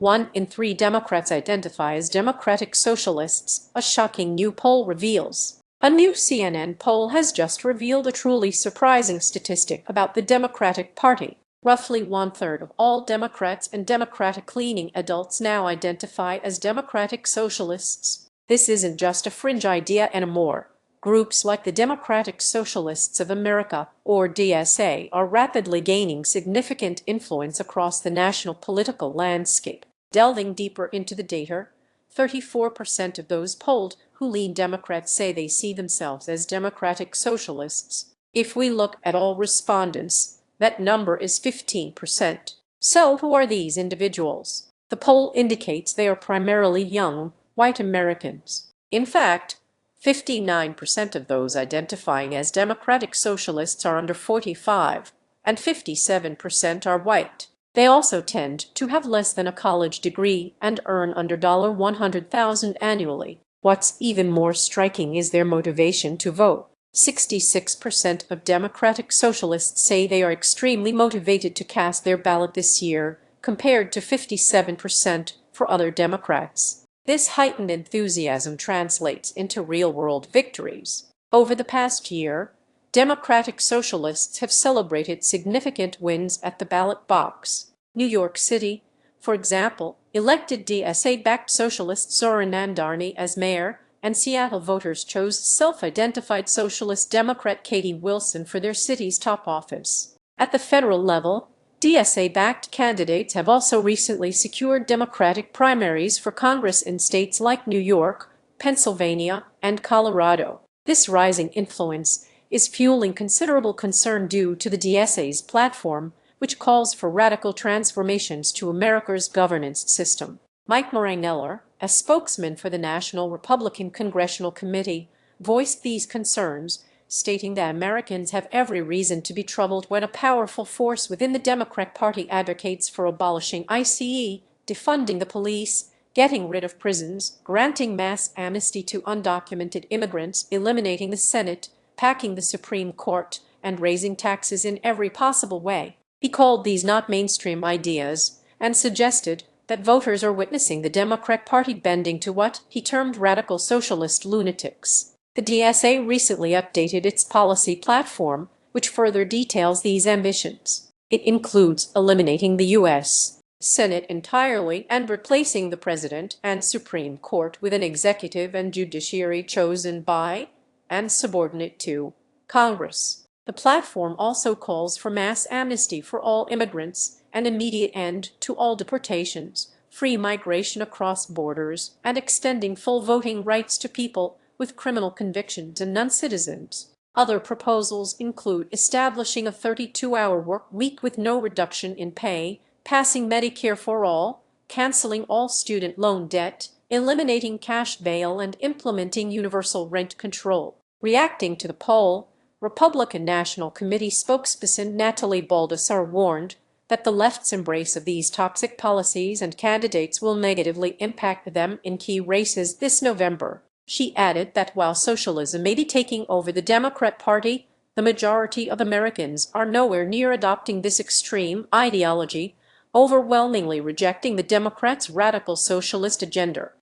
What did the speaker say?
1 in 3 Democrats identify as Democratic Socialists, a shocking new poll reveals. A new CNN poll has just revealed a truly surprising statistic about the Democratic Party. Roughly one-third of all Democrats and Democratic-leaning adults now identify as Democratic Socialists. This isn't just a fringe idea anymore. Groups like the Democratic Socialists of America, or DSA, are rapidly gaining significant influence across the national political landscape. Delving deeper into the data, 34% of those polled who lean Democrat say they see themselves as Democratic Socialists. If we look at all respondents, that number is 15%. So who are these individuals? The poll indicates they are primarily young, white Americans. In fact, 59% of those identifying as Democratic Socialists are under 45, and 57% are white. They also tend to have less than a college degree and earn under $100,000 annually. What's even more striking is their motivation to vote. 66% of Democratic Socialists say they are extremely motivated to cast their ballot this year, compared to 57% for other Democrats. This heightened enthusiasm translates into real-world victories. Over the past year, Democratic Socialists have celebrated significant wins at the ballot box. New York City, for example, elected DSA-backed socialist Zohran Mamdani as mayor, and Seattle voters chose self-identified socialist Democrat Katie Wilson for their city's top office. At the federal level, DSA-backed candidates have also recently secured Democratic primaries for Congress in states like New York, Pennsylvania, and Colorado. This rising influence is fueling considerable concern due to the DSA's platform, which calls for radical transformations to America's governance system. Mike Moraneller, a spokesman for the National Republican Congressional Committee, voiced these concerns, stating that Americans have every reason to be troubled when a powerful force within the Democrat Party advocates for abolishing ICE, defunding the police, getting rid of prisons, granting mass amnesty to undocumented immigrants, eliminating the Senate, packing the Supreme Court, and raising taxes in every possible way. He called these not mainstream ideas and suggested that voters are witnessing the Democrat Party bending to what he termed radical socialist lunatics. The DSA recently updated its policy platform, which further details these ambitions. It includes eliminating the U.S. Senate entirely and replacing the President and Supreme Court with an executive and judiciary chosen by and subordinate to Congress. The platform also calls for mass amnesty for all immigrants, an immediate end to all deportations, free migration across borders, and extending full voting rights to people with criminal convictions and non-citizens. Other proposals include establishing a 32-hour work week with no reduction in pay, passing Medicare for all, canceling all student loan debt, eliminating cash bail, and implementing universal rent control. Reacting to the poll, Republican National Committee spokesperson Natalie Baldessar warned that the left's embrace of these toxic policies and candidates will negatively impact them in key races this November. She added that while socialism may be taking over the Democrat Party, the majority of Americans are nowhere near adopting this extreme ideology, overwhelmingly rejecting the Democrats' radical socialist agenda.